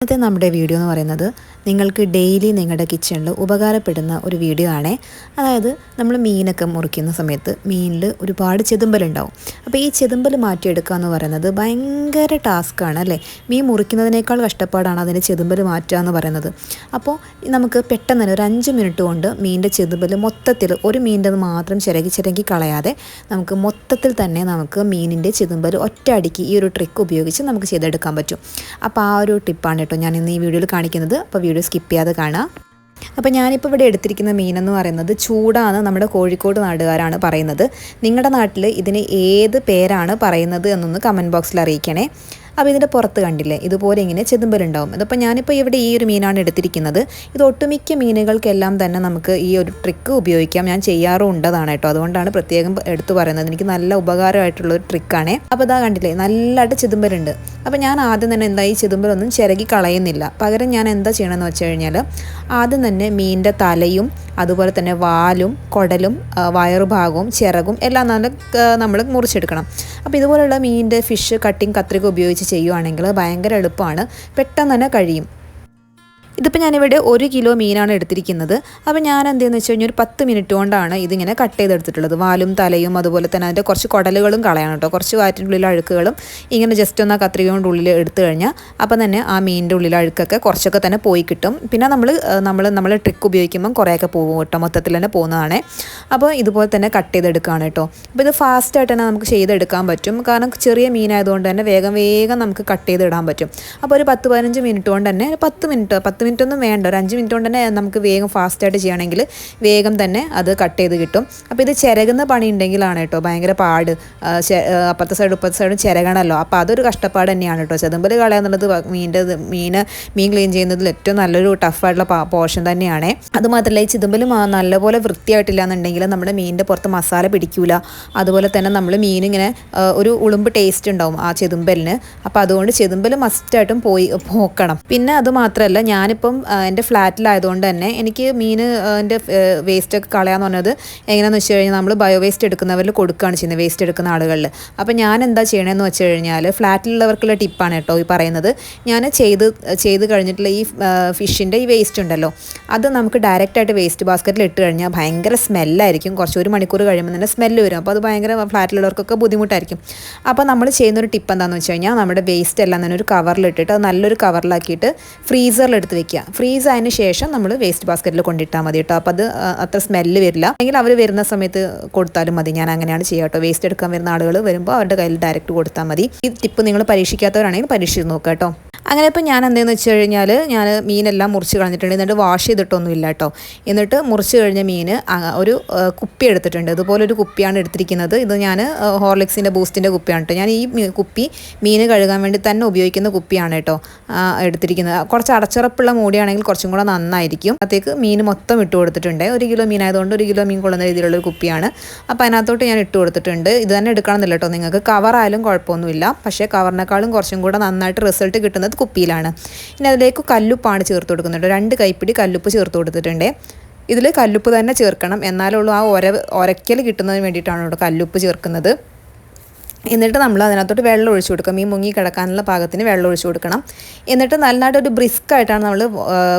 ഇന്നത്തെ നമ്മുടെ വീഡിയോ എന്ന് പറയുന്നത് നിങ്ങൾക്ക് ഡെയിലി നിങ്ങളുടെ കിച്ചണിൽ ഉപകാരപ്പെടുന്ന ഒരു വീഡിയോ ആണ്. അതായത് നമ്മൾ മീനൊക്കെ മുറിക്കുന്ന സമയത്ത് മീനിൽ ഒരുപാട് ചെതുമ്പലുണ്ടാവും. അപ്പോൾ ഈ ചെതുമ്പൽ മാറ്റിയെടുക്കുക എന്ന് പറയുന്നത് ഭയങ്കര ടാസ്ക്കാണ് അല്ലേ. മീൻ മുറിക്കുന്നതിനേക്കാൾ കഷ്ടപ്പാടാണ് അതിന് ചെതുമ്പൽ മാറ്റുക എന്ന് പറയുന്നത്. അപ്പോൾ നമുക്ക് പെട്ടെന്ന് തന്നെ ഒരു 5 മിനിറ്റ് കൊണ്ട് മീനിൻ്റെ ചെതുമ്പൽ മൊത്തത്തിൽ ഒരു മീനിൻ്റെ മാത്രം ചിരകി കളയാതെ നമുക്ക് മൊത്തത്തിൽ തന്നെ നമുക്ക് മീനിൻ്റെ ചെതുമ്പൽ ഒറ്റയടിക്ക് ഈ ഒരു ട്രിക്ക് ഉപയോഗിച്ച് നമുക്ക് ചെയ്തെടുക്കാൻ പറ്റും. അപ്പോൾ ആ ഒരു ടിപ്പാണ് ഞാൻ ഇന്ന് ഈ വീഡിയോയിൽ കാണിക്കുന്നത്. അപ്പോൾ വീഡിയോ സ്കിപ്പ് ചെയ്യാതെ കാണാം. അപ്പോൾ ഞാനിപ്പോൾ ഇവിടെ എടുത്തിരിക്കുന്ന മീനെന്ന് പറയുന്നത് ചൂടാന്ന് നമ്മുടെ കോഴിക്കോട് നാട്ടുകാരാണ് പറയുന്നത്. നിങ്ങളുടെ നാട്ടിൽ ഇതിന് ഏത് പേരാണ് പറയുന്നത് എന്നൊന്ന് കമൻറ്റ് ബോക്സിൽ അറിയിക്കണേ. അപ്പോൾ ഇതിൻ്റെ പുറത്ത് കണ്ടില്ലേ ഇതുപോലെ ഇങ്ങനെ ചെതുമ്പലുണ്ടാവും. ഇതിപ്പോൾ ഞാനിപ്പോൾ ഇവിടെ ഈ ഒരു മീനാണ് എടുത്തിരിക്കുന്നത്. ഇത് ഒട്ടുമിക്ക മീനുകൾക്കെല്ലാം തന്നെ നമുക്ക് ഈ ഒരു ട്രിക്ക് ഉപയോഗിക്കാം. ഞാൻ ചെയ്യാറുണ്ടതാണ് കേട്ടോ. അതുകൊണ്ടാണ് പ്രത്യേകം എടുത്തു പറയുന്നത്. എനിക്ക് നല്ല ഉപകാരമായിട്ടുള്ളൊരു ട്രിക്കാണേ. അപ്പോൾ ഇതാ കണ്ടില്ലേ നല്ലതായിട്ട് ചെതുമ്പലുണ്ട്. അപ്പോൾ ഞാൻ ആദ്യം തന്നെ ഈ ചെതുമ്പലൊന്നും ചിരകി കളയുന്നില്ല. പകരം ഞാൻ എന്താ ചെയ്യണമെന്ന് വെച്ച് കഴിഞ്ഞാൽ ആദ്യം തന്നെ മീനിൻ്റെ തലയും അതുപോലെ തന്നെ വാലും കുടലും വയറുഭാഗവും ചിറകും എല്ലാം നമ്മൾ മുറിച്ചെടുക്കണം. അപ്പോൾ ഇതുപോലുള്ള മീനിൻ്റെ ഫിഷ് കട്ടിങ് കത്രിക ഉപയോഗിച്ച് ചെയ്യുവാണെങ്കിൽ ഭയങ്കര എളുപ്പമാണ്, പെട്ടെന്ന് തന്നെ കഴിയും. ഇതിപ്പോൾ ഞാനിവിടെ 1 കിലോ മീനാണ് എടുത്തിരിക്കുന്നത്. അപ്പോൾ ഞാൻ എന്തെന്ന് വെച്ച് കഴിഞ്ഞാൽ ഒരു 10 മിനിറ്റ് കൊണ്ടാണ് ഇതിങ്ങനെ കട്ട് ചെയ്തെടുത്തിട്ടുള്ളത്. വാലും തലയും അതുപോലെ തന്നെ അതിൻ്റെ കുറച്ച് കുടലുകളും കളയണം കേട്ടോ. കുറച്ച് വാറ്റിൻ്റെ ഉള്ളിലെ അഴുക്കുകളും ഇങ്ങനെ ജസ്റ്റ് ഒന്ന് ആ കത്രിക കൊണ്ട് ഉള്ളിൽ എടുത്തു കഴിഞ്ഞാൽ അപ്പം തന്നെ ആ മീനിൻ്റെ ഉള്ളിലെ അഴുക്കൊക്കെ കുറച്ചൊക്കെ തന്നെ പോയി കിട്ടും. പിന്നെ നമ്മൾ ട്രിക്ക് ഉപയോഗിക്കുമ്പം കുറേയൊക്കെ പോകും കേട്ടോ, മൊത്തത്തിൽ തന്നെ പോകുന്നതാണ്. അപ്പോൾ ഇതുപോലെ തന്നെ കട്ട് ചെയ്തെടുക്കുകയാണ് കേട്ടോ. അപ്പോൾ ഇത് ഫാസ്റ്റായിട്ട് തന്നെ നമുക്ക് ചെയ്തെടുക്കാൻ പറ്റും. കാരണം ചെറിയ മീനായതുകൊണ്ട് തന്നെ വേഗം നമുക്ക് കട്ട് ചെയ്തിടാൻ പറ്റും. അപ്പോൾ ഒരു 10-15 മിനിറ്റ് കൊണ്ട് തന്നെ 10 മിനിറ്റ് ഒന്നും വേണ്ട, ഒരു 5 മിനിറ്റ് കൊണ്ട് തന്നെ നമുക്ക് വേഗം ഫാസ്റ്റായിട്ട് ചെയ്യുകയാണെങ്കിൽ വേഗം തന്നെ അത് കട്ട് ചെയ്ത് കിട്ടും. അപ്പോൾ ഇത് ചിരകുന്ന പണി ഉണ്ടെങ്കിലാണ് കേട്ടോ ഭയങ്കര പാട്. അപ്പുറത്തെ സൈഡും ഇപ്പുറത്തെ സൈഡും ചിരകണമല്ലോ. അപ്പോൾ അതൊരു കഷ്ടപ്പാട് തന്നെയാണ് കേട്ടോ. ചെതുമ്പൽ കളയുക എന്നുള്ളത് മീൻ ക്ലീൻ ചെയ്യുന്നതിൽ ഏറ്റവും നല്ലൊരു ടഫായിട്ടുള്ള പോർഷൻ തന്നെയാണ്. അതുമാത്രമല്ല ഈ ചെതുമ്പൽ നല്ലപോലെ വൃത്തിയായിട്ടില്ല എന്നുണ്ടെങ്കിൽ നമ്മുടെ മീനിൻ്റെ പുറത്ത് മസാല പിടിക്കൂല. അതുപോലെ തന്നെ നമ്മൾ മീനിങ്ങനെ ഒരു ഉളുമ്പ് ടേസ്റ്റ് ഉണ്ടാവും ആ ചെതുമ്പലിന്. അപ്പോൾ അതുകൊണ്ട് ചെതുമ്പൽ മസ്റ്റായിട്ടും പോക്കണം. പിന്നെ അതുമാത്രമല്ല ഞാനിപ്പം എൻ്റെ ഫ്ലാറ്റിലായതുകൊണ്ട് തന്നെ എനിക്ക് എൻ്റെ വേസ്റ്റൊക്കെ കളയാന്ന് പറഞ്ഞത് എങ്ങനെയാണെന്ന് വെച്ച് കഴിഞ്ഞാൽ നമ്മൾ ബയോ വേസ്റ്റ് എടുക്കുന്നവരിൽ കൊടുക്കുകയാണ് ചെയ്യുന്നത്, വേസ്റ്റ് എടുക്കുന്ന ആളുകളിൽ. അപ്പോൾ ഞാൻ എന്താ ചെയ്യണമെന്ന് വെച്ച് കഴിഞ്ഞാൽ ഫ്ലാറ്റിലുള്ളവർക്കുള്ള ടിപ്പാണ് കേട്ടോ ഈ പറയുന്നത്. ഞാൻ ചെയ്ത് കഴിഞ്ഞിട്ടുള്ള ഈ ഫിഷിൻ്റെ ഈ വേസ്റ്റ് ഉണ്ടല്ലോ അത് നമുക്ക് ഡയറക്റ്റായിട്ട് വേസ്റ്റ് ബാസ്ക്കറ്റിൽ ഇട്ട് കഴിഞ്ഞാൽ ഭയങ്കര സ്മെല്ലായിരിക്കും. കുറച്ച് 1 മണിക്കൂർ കഴിയുമ്പോൾ തന്നെ സ്മെല്ല് വരും. അപ്പോൾ അത് ഭയങ്കര ഫ്ലാറ്റിലുള്ളവർക്കൊക്കെ ബുദ്ധിമുട്ടായിരിക്കും. അപ്പോൾ നമ്മൾ ചെയ്യുന്നൊരു ടിപ്പ് എന്താണെന്ന് വെച്ച് കഴിഞ്ഞാൽ നമ്മുടെ വേസ്റ്റ് എല്ലാം തന്നെ ഒരു കവറിലിട്ടിട്ട് അത് നല്ലൊരു കവറിലാക്കിയിട്ട് ഫ്രീസറിലെടുത്ത് വെക്കുക. ഫ്രീസ് ആയതിന് ശേഷം നമ്മൾ വേസ്റ്റ് ബാസ്ക്കറ്റിൽ കൊണ്ടിട്ടാൽ മതി കേട്ടോ. അപ്പോൾ അത് അത്ര സ്മെല്ല് വരില്ല. അല്ലെങ്കിൽ അവർ വരുന്ന സമയത്ത് കൊടുത്താലും മതി. ഞാൻ അങ്ങനെയാണ് ചെയ്യുക കേട്ടോ. വേസ്റ്റ് എടുക്കാൻ വരുന്ന ആളുകൾ വരുമ്പോൾ അവരുടെ കയ്യിൽ ഡയറക്റ്റ് കൊടുത്താൽ മതി. ഈ ടിപ്പ് നിങ്ങൾ പരീക്ഷിക്കാത്തവരാണെങ്കിൽ പരീക്ഷിച്ച് നോക്കുക കേട്ടോ. അങ്ങനെ ഇപ്പോൾ ഞാൻ എന്തെന്ന് വെച്ച് കഴിഞ്ഞാൽ ഞാൻ മീനെല്ലാം മുറിച്ച് കളഞ്ഞിട്ടുണ്ട്. എന്നിട്ട് വാഷ് ചെയ്തിട്ടൊന്നുമില്ല കേട്ടോ. എന്നിട്ട് മുറിച്ച് കഴിഞ്ഞ മീൻ ഒരു കുപ്പി എടുത്തിട്ടുണ്ട്. ഇതുപോലൊരു കുപ്പിയാണ് എടുത്തിരിക്കുന്നത്. ഇത് ഞാൻ ഹോർലിക്സിൻ്റെ ബൂസ്റ്റിൻ്റെ കുപ്പിയാണ് കേട്ടോ. ഞാൻ ഈ കുപ്പി മീൻ കഴുകാൻ വേണ്ടി തന്നെ ഉപയോഗിക്കുന്ന കുപ്പിയാണ് കേട്ടോ എടുത്തിരിക്കുന്നത്. കുറച്ച് അടച്ചുറപ്പുള്ള മൂടിയാണെങ്കിൽ കുറച്ചും കൂടെ നന്നായിരിക്കും. അത്തേക്ക് മീൻ മൊത്തം ഇട്ട് കൊടുത്തിട്ടുണ്ട്. 1 കിലോ മീനായതുകൊണ്ട് 1 കിലോ മീൻ കൊള്ളുന്ന രീതിയിലുള്ളൊരു കുപ്പിയാണ്. അപ്പോൾ അതിനകത്തോട്ട് ഞാൻ ഇട്ട് കൊടുത്തിട്ടുണ്ട്. ഇത് തന്നെ എടുക്കണമെന്നില്ല കേട്ടോ. നിങ്ങൾക്ക് കവറായാലും കുഴപ്പമൊന്നുമില്ല. പക്ഷേ കവറിനേക്കാളും കുറച്ചും കൂടെ നന്നായിട്ട് റിസൾട്ട് കിട്ടുന്നത് കുപ്പിയിലാണ്. ഇനി അതിലേക്ക് കല്ലുപ്പാണ് ചേർത്ത് കൊടുക്കുന്നുണ്ട്. 2 കൈപ്പിടി കല്ലുപ്പ് ചേർത്ത് കൊടുത്തിട്ടുണ്ട്. ഇതിൽ കല്ലുപ്പ് തന്നെ ചേർക്കണം, എന്നാലുള്ളൂ ആ ഒരയ്ക്കൽ കിട്ടുന്നതിന് വേണ്ടിയിട്ടാണ് ഇവിടെ കല്ലുപ്പ് ചേർക്കുന്നത്. എന്നിട്ട് നമ്മൾ അതിനകത്തോട്ട് വെള്ളം ഒഴിച്ചു കൊടുക്കുക. മീൻ മുങ്ങി കിടക്കാനുള്ള പാകത്തിന് വെള്ളം ഒഴിച്ചു കൊടുക്കണം. എന്നിട്ട് നല്ലതായിട്ട് ഒരു ബ്രിസ്ക്കായിട്ടാണ് നമ്മൾ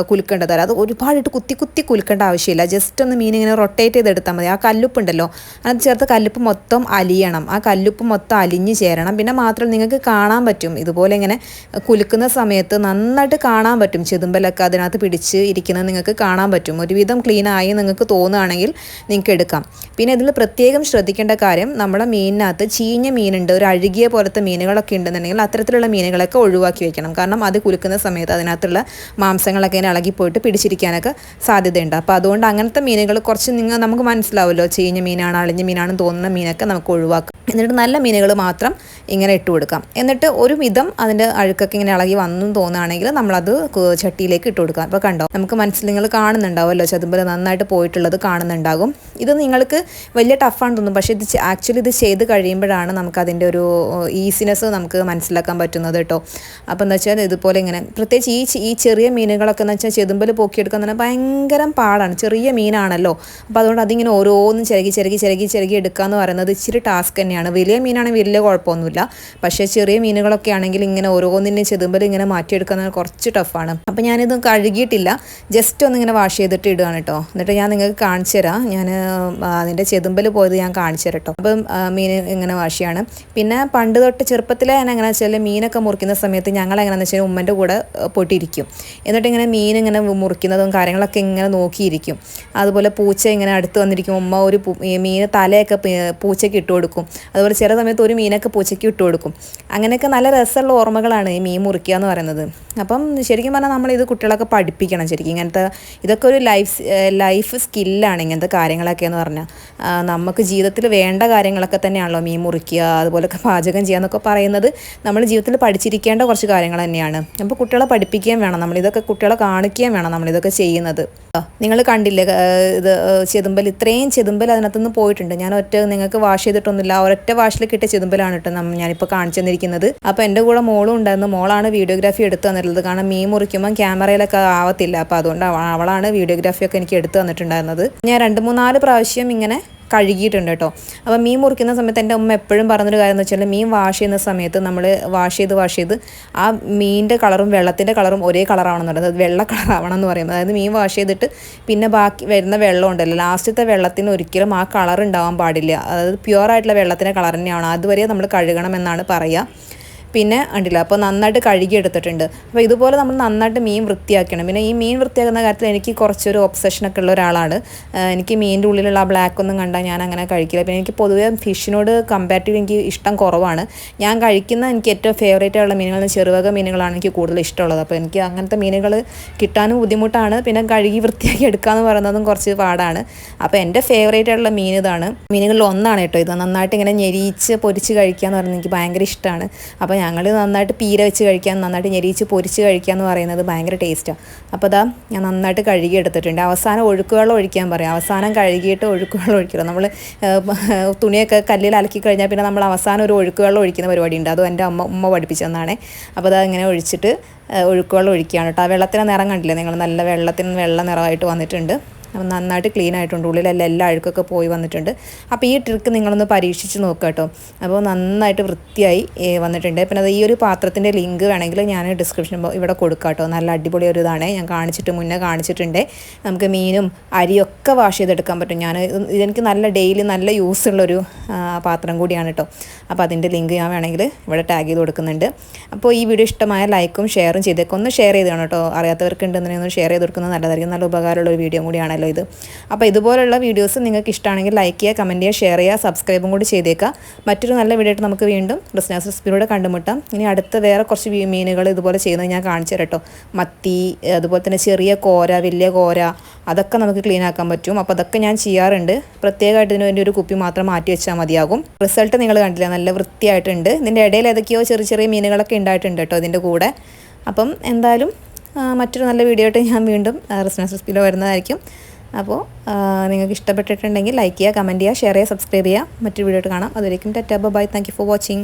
കുലുക്കേണ്ടത്. അത് ഒരുപാടിട്ട് കുത്തി കുലുക്കേണ്ട ആവശ്യമില്ല. ജസ്റ്റ് ഒന്ന് മീൻ ഇങ്ങനെ റൊട്ടേറ്റ് ചെയ്തെടുത്താൽ മതി. ആ കല്ലുപ്പുണ്ടല്ലോ അതിനകത്ത് ചേർത്ത് കല്ലുപ്പ് മൊത്തം അലിയണം. ആ കല്ലുപ്പ് മൊത്തം അലിഞ്ഞ് ചേരണം. പിന്നെ മാത്രം നിങ്ങൾക്ക് കാണാൻ പറ്റും ഇതുപോലെ ഇങ്ങനെ കുലുക്കുന്ന സമയത്ത് നന്നായിട്ട് കാണാൻ പറ്റും. ചെതുമ്പലൊക്കെ അതിനകത്ത് പിടിച്ച് ഇരിക്കുന്നത് നിങ്ങൾക്ക് കാണാൻ പറ്റും. ഒരുവിധം ക്ലീനായി നിങ്ങൾക്ക് തോന്നുകയാണെങ്കിൽ നിങ്ങൾക്ക് എടുക്കാം. പിന്നെ ഇതിൽ പ്രത്യേകം ശ്രദ്ധിക്കേണ്ട കാര്യം നമ്മുടെ മീനിനകത്ത് ചീഞ്ഞ മീനുണ്ട്, ഒരു അഴുകിയ പോലത്തെ മീനുകളൊക്കെ ഉണ്ടെന്നുണ്ടെങ്കിൽ അത്തരത്തിലുള്ള മീനുകളൊക്കെ ഒഴിവാക്കി വെക്കണം. കാരണം അത് കുലുക്കുന്ന സമയത്ത് അതിനകത്തുള്ള മാംസങ്ങളൊക്കെ ഇങ്ങനെ ഇളകിപ്പോയിട്ട് പിടിച്ചിരിക്കാനൊക്കെ സാധ്യതയുണ്ട്. അപ്പോൾ അതുകൊണ്ട് അങ്ങനത്തെ മീനുകൾ കുറച്ച് നമുക്ക് മനസ്സിലാവുമല്ലോ, ചീഞ്ഞ മീനാണ് അളിഞ്ഞ മീനാണെന്ന് തോന്നുന്ന മീനൊക്കെ നമുക്ക് ഒഴിവാക്കാം. എന്നിട്ട് നല്ല മീനുകൾ മാത്രം ഇങ്ങനെ ഇട്ട് കൊടുക്കാം. എന്നിട്ട് ഒരു വിധം അതിൻ്റെ അഴുക്കൊക്കെ ഇങ്ങനെ ഇളകി വന്നു തോന്നുകയാണെങ്കിൽ നമ്മളത് ചട്ടിയിലേക്ക് ഇട്ട് കൊടുക്കാം. അപ്പോൾ കണ്ടോ നമുക്ക് നിങ്ങൾ കാണുന്നുണ്ടാവുമല്ലോ ചെതുമ്പൽ നന്നായിട്ട് പോയിട്ടുള്ളത് കാണുന്നുണ്ടാകും. ഇത് നിങ്ങൾക്ക് വലിയ ടഫാണ് തോന്നും, പക്ഷേ ആക്ച്വലി ഇത് ചെയ്ത് കഴിയുമ്പോഴാണ് നമുക്ക് അതിൻ്റെ ഒരു ഈസിനെസ് നമുക്ക് മനസ്സിലാക്കാൻ പറ്റുന്നത് കേട്ടോ. അപ്പോൾ എന്താ വെച്ചാൽ ഇതുപോലെ ഇങ്ങനെ പ്രത്യേകിച്ച് ഈ ചെറിയ മീനുകളൊക്കെ എന്ന് വെച്ചാൽ ചെതുമ്പൽ പൊക്കിയെടുക്കാൻ തന്നെ ഭയങ്കര പാടാണ്. ചെറിയ മീനാണല്ലോ, അപ്പോൾ അതുകൊണ്ട് അതിങ്ങനെ ഓരോന്നും ചിരകി എടുക്കുക എന്ന് പറയുന്നത് ഇച്ചിരി ടാസ്ക് തന്നെയാണ്. വലിയ മീനാണെങ്കിൽ വലിയ കുഴപ്പമൊന്നുമില്ല, പക്ഷേ ചെറിയ മീനുകളൊക്കെ ആണെങ്കിൽ ഇങ്ങനെ ഓരോന്നിൻ്റെ ചെതുമ്പൽ ഇങ്ങനെ മാറ്റിയെടുക്കുന്നത് കുറച്ച് ടഫാണ്. അപ്പോൾ ഞാനിത് കഴുകിയിട്ടില്ല, ജസ്റ്റ് ഒന്നിങ്ങനെ വാഷ് ചെയ്തിട്ട് ഇടുകയാണ് കേട്ടോ. എന്നിട്ട് ഞാൻ നിങ്ങൾക്ക് കാണിച്ചു തരാം, ഞാൻ അതിൻ്റെ ചെതുമ്പൽ പോയത് ഞാൻ കാണിച്ചു തരാം കേട്ടോ. അപ്പം മീൻ ഇങ്ങനെ വാഷിയാണ്. പിന്നെ പണ്ട് തൊട്ട് ചെറുപ്പത്തിലെ ഞാൻ എങ്ങനെയാ വെച്ചാൽ മീനൊക്കെ മുറിക്കുന്ന സമയത്ത് ഞങ്ങൾ എങ്ങനെയാണെന്ന് വെച്ചാൽ ഉമ്മൻ്റെ കൂടെ പൊട്ടിയിരിക്കും. എന്നിട്ട് ഇങ്ങനെ മീൻ ഇങ്ങനെ മുറിക്കുന്നതും കാര്യങ്ങളൊക്കെ ഇങ്ങനെ നോക്കിയിരിക്കും. അതുപോലെ പൂച്ച ഇങ്ങനെ അടുത്ത് വന്നിരിക്കും, ഉമ്മ ഒരു മീൻ തലയൊക്കെ പൂച്ചയ്ക്ക് ഇട്ട് കൊടുക്കും. അതുപോലെ ചില സമയത്ത് ഒരു മീനൊക്കെ പൂച്ചയ്ക്ക് ഇട്ട് കൊടുക്കും. അങ്ങനെയൊക്കെ നല്ല രസമുള്ള ഓർമ്മകളാണ് ഈ മീൻ മുറിക്കുക എന്ന് പറയുന്നത്. അപ്പം ശരിക്കും പറഞ്ഞാൽ നമ്മളിത് കുട്ടികളൊക്കെ പഠിപ്പിക്കണം ശരിക്കും. ഇങ്ങനത്തെ ഇതൊക്കെ ഒരു ലൈഫ് സ്കില്ലാണ് ഇങ്ങനത്തെ കാര്യങ്ങളൊക്കെ എന്ന് പറഞ്ഞാൽ. നമുക്ക് ജീവിതത്തിൽ വേണ്ട കാര്യങ്ങളൊക്കെ തന്നെയാണല്ലോ മീൻ മുറിക്കുക, അതുപോലൊക്കെ പാചകം ചെയ്യുക എന്നൊക്കെ പറയുന്നത് നമ്മൾ ജീവിതത്തിൽ പഠിച്ചിരിക്കേണ്ട കുറച്ച് കാര്യങ്ങൾ തന്നെയാണ്. അപ്പോൾ കുട്ടികളെ പഠിപ്പിക്കുകയും വേണം, നമ്മളിതൊക്കെ കുട്ടികളെ കാണിക്കുകയും വേണം നമ്മളിതൊക്കെ ചെയ്യുന്നത്. നിങ്ങൾ കണ്ടില്ലേ ഇത് ചെതുമ്പൽ, ഇത്രയും ചെതുമ്പൽ അതിനകത്തുനിന്ന് പോയിട്ടുണ്ട്. ഞാൻ നിങ്ങൾക്ക് വാഷ് ചെയ്തിട്ടൊന്നുമില്ല, ഒരൊറ്റ വാഷിൽ കിട്ടിയ ചെതുമ്പലാണ് കേട്ടോ ഞാനിപ്പോൾ കാണിച്ചു തന്നിരിക്കുന്നത്. അപ്പോൾ എൻ്റെ കൂടെ മോളും ഉണ്ടായിരുന്നു, മോളാണ് വീഡിയോഗ്രാഫി എടുത്തു തന്നിട്ടുള്ളത്. കാരണം മീൻ മുറിക്കുമ്പോൾ ക്യാമറയിലൊക്കെ ആവത്തില്ല, അപ്പോൾ അതുകൊണ്ട് അവളാണ് വീഡിയോഗ്രാഫിയൊക്കെ എനിക്ക് എടുത്തു തന്നിട്ടുണ്ടായിരുന്നത്. ഞാൻ 2-3-4 പ്രാവശ്യം ഇങ്ങനെ കഴുകിയിട്ടുണ്ട് കേട്ടോ. അപ്പോൾ മീൻ മുറിക്കുന്ന സമയത്ത് എൻ്റെ ഉമ്മ എപ്പോഴും പറഞ്ഞൊരു കാര്യം എന്ന് വെച്ചാൽ മീൻ വാഷ് ചെയ്യുന്ന സമയത്ത് നമ്മൾ വാഷ് ചെയ്ത് ആ മീനിൻ്റെ കളറും വെള്ളത്തിൻ്റെ കളറും ഒരേ കളറാവണമെന്നുണ്ട്, അത് വെള്ള കളറാവണം എന്ന് പറയുമ്പോൾ. അതായത് മീൻ വാഷ് ചെയ്തിട്ട് പിന്നെ ബാക്കി വരുന്ന വെള്ളം ഉണ്ടല്ലോ, ലാസ്റ്റത്തെ വെള്ളത്തിന് ഒരിക്കലും ആ കളർ ഉണ്ടാവാൻ പാടില്ല. അതായത് പ്യുവറായിട്ടുള്ള വെള്ളത്തിൻ്റെ കളർ തന്നെയാണ്, അതുവരെ നമ്മൾ കഴുകണം എന്നാണ് പറയുക. പിന്നെ ഉണ്ടല്ലോ, അപ്പോൾ നന്നായിട്ട് കഴുകി എടുത്തിട്ടുണ്ട്. അപ്പോൾ ഇതുപോലെ നമ്മൾ നന്നായിട്ട് മീൻ വൃത്തിയാക്കണം. പിന്നെ ഈ മീൻ വൃത്തിയാക്കുന്ന കാര്യത്തിൽ എനിക്ക് കുറച്ചൊരു ഒബ്സഷനൊക്കെ ഉള്ള ഒരാളാണ്. എനിക്ക് മീനിൻ്റെ ഉള്ളിലുള്ള ആ ബ്ലാക്ക് ഒന്നും കണ്ടാൽ ഞാൻ അങ്ങനെ കഴിക്കില്ല. പിന്നെ എനിക്ക് പൊതുവേ ഫിഷിനോട് കമ്പാരിറ്റീവ് എനിക്ക് ഇഷ്ടം കുറവാണ്. ഞാൻ കഴിക്കുന്ന എനിക്ക് ഏറ്റവും ഫേവറേറ്റ് ആയിട്ടുള്ള മീനുകൾ ചെറുവക മീനുകളാണ് എനിക്ക് കൂടുതൽ ഇഷ്ടമുള്ളത്. അപ്പോൾ എനിക്ക് അങ്ങനത്തെ മീനുകൾ കിട്ടാനും ബുദ്ധിമുട്ടാണ്. പിന്നെ കഴുകി വൃത്തിയാക്കി എടുക്കാമെന്ന് പറയുന്നതും കുറച്ച് പാടാണ്. അപ്പോൾ എൻ്റെ ഫേവറേറ്റ് ആയിട്ടുള്ള മീൻ ഇതാണ്, മീനുകളിൽ ഒന്നാണ് കേട്ടോ ഇത്. നന്നായിട്ട് ഇങ്ങനെ ഞെരിയിച്ച് പൊരിച്ച് കഴിക്കുക എന്ന് പറയുന്നത് എനിക്ക് ഭയങ്കര ഇഷ്ടമാണ്. അപ്പോൾ ഞങ്ങൾ നന്നായിട്ട് പീര വെച്ച് കഴിക്കാൻ, നന്നായിട്ട് ഞെരിച്ച് പൊരിച്ച് കഴിക്കുക എന്ന് പറയുന്നത് ഭയങ്കര ടേസ്റ്റാണ്. അപ്പോൾ അതാ ഞാൻ നന്നായിട്ട് കഴുകി എടുത്തിട്ടുണ്ട്. അവസാനം ഒഴുക്കുവെള്ളം ഒഴിക്കാൻ പറയും, അവസാനം കഴുകിയിട്ട് ഒഴുക്കുവെള്ളം ഒഴിക്കണം. നമ്മൾ തുണിയൊക്കെ കല്ലിൽ അലക്കി കഴിഞ്ഞാൽ പിന്നെ നമ്മൾ അവസാനം ഒരു ഒഴുക്കുവെള്ളം ഒഴിക്കുന്ന പരിപാടി ഉണ്ട്, അതും എൻ്റെ ഉമ്മ പഠിപ്പിച്ചതെന്നാണ്. അപ്പോൾ അത് ഇങ്ങനെ ഒഴിച്ചിട്ട് ഒഴുക്കുവെള്ളം ഒഴിക്കുകയാണ് കേട്ടോ. ആ വെള്ളത്തിന് നിറം കണ്ടില്ലേ നിങ്ങൾ, നല്ല വെള്ള നിറമായിട്ട് വന്നിട്ടുണ്ട്. അപ്പം നന്നായിട്ട് ക്ലീൻ ആയിട്ടുണ്ട്, ഉള്ളിലെല്ലാം എല്ലാ അഴുക്കൊക്കെ പോയി വന്നിട്ടുണ്ട്. അപ്പോൾ ഈ ട്രിക്ക് നിങ്ങളൊന്ന് പരീക്ഷിച്ച് നോക്കുക കേട്ടോ. അപ്പോൾ നന്നായിട്ട് വൃത്തിയായി വന്നിട്ടുണ്ട്. പിന്നെ അത് ഈ ഒരു പാത്രത്തിൻ്റെ ലിങ്ക് വേണമെങ്കിൽ ഞാൻ ഡിസ്ക്രിപ്ഷൻ ഇവിടെ കൊടുക്കാം കേട്ടോ. നല്ല അടിപൊളി ഒരു ഇതാണ്, ഞാൻ മുന്നേ കാണിച്ചിട്ടുണ്ട്. നമുക്ക് മീനും അരിയൊക്കെ വാഷ് ചെയ്തെടുക്കാൻ പറ്റും. ഇതെനിക്ക് നല്ല ഡെയിലി നല്ല യൂസ് ഉള്ളൊരു പാത്രം കൂടിയാണ് കേട്ടോ. അപ്പോൾ അതിൻ്റെ ലിങ്ക് ഞാൻ വേണമെങ്കിൽ ഇവിടെ ടാഗ് ചെയ്ത് കൊടുക്കുന്നുണ്ട്. അപ്പോൾ ഈ വീഡിയോ ഇഷ്ടമായ ലൈക്കും ഷെയറും ചെയ്തേക്കും, ഒന്ന് ഷെയർ ചെയ്തതാണ് കേട്ടോ. അറിയാത്തവർക്ക് ഉണ്ടെന്നുണ്ടെങ്കിൽ ഒന്ന് ഷെയർ ചെയ്ത് കൊടുക്കുന്നത് നല്ലതായിരിക്കും, നല്ല ഉപകാരമുള്ള ഒരു വീഡിയോ കൂടിയാണ് ഇത്. അപ്പോൾ ഇതുപോലുള്ള വീഡിയോസ് നിങ്ങൾക്ക് ഇഷ്ടമാണെങ്കിൽ ലൈക്ക് ചെയ്യുക, കമൻറ്റ് ചെയ്യുക, ഷെയർ ചെയ്യുക, സബ്സ്ക്രൈബും കൂടി ചെയ്തേക്കുക. മറ്റൊരു നല്ല വീഡിയോ ആയിട്ട് നമുക്ക് വീണ്ടും റിസ്നാസ് റെസിപ്പിയിലൂടെ കണ്ടുമുട്ടാം. ഇനി അടുത്ത വേറെ കുറച്ച് മീനുകൾ ഇതുപോലെ ചെയ്യുന്നത് ഞാൻ കാണിച്ചു തരാം കേട്ടോ. മത്തി, അതുപോലെ തന്നെ ചെറിയ കോര, വലിയ കോര, അതൊക്കെ നമുക്ക് ക്ലീൻ ആക്കാൻ പറ്റും. അപ്പോൾ അതൊക്കെ ഞാൻ ചെയ്യാറുണ്ട്. പ്രത്യേകമായിട്ട് ഇതിന് വേണ്ടി ഒരു കുപ്പി മാത്രം മാറ്റി വെച്ചാൽ മതിയാകും. റിസൾട്ട് നിങ്ങൾ കണ്ടില്ല, നല്ല വൃത്തിയായിട്ടുണ്ട്. ഇതിൻ്റെ ഇടയിൽ ഏതൊക്കെയോ ചെറിയ മീനുകളൊക്കെ ഉണ്ടായിട്ടുണ്ട് കേട്ടോ ഇതിൻ്റെ കൂടെ. അപ്പം എന്തായാലും മറ്റൊരു നല്ല വീഡിയോ ആയിട്ട് ഞാൻ വീണ്ടും റിസ്നാസ് റെസിപ്പിയിൽ വരുന്നതായിരിക്കും. അപ്പോൾ നിങ്ങൾക്ക് ഇഷ്ടപ്പെട്ടിട്ടുണ്ടെങ്കിൽ ലൈക്ക് ചെയ്യുക, കമൻറ്റ് ചെയ്യുക, ഷെയർ ചെയ്യുക, സബ്സ്ക്രൈബ് ചെയ്യുക. മറ്റൊരു വീഡിയോ ആയിട്ട് കാണാം. അതുവരേക്കും tata bye. Thank you for watching.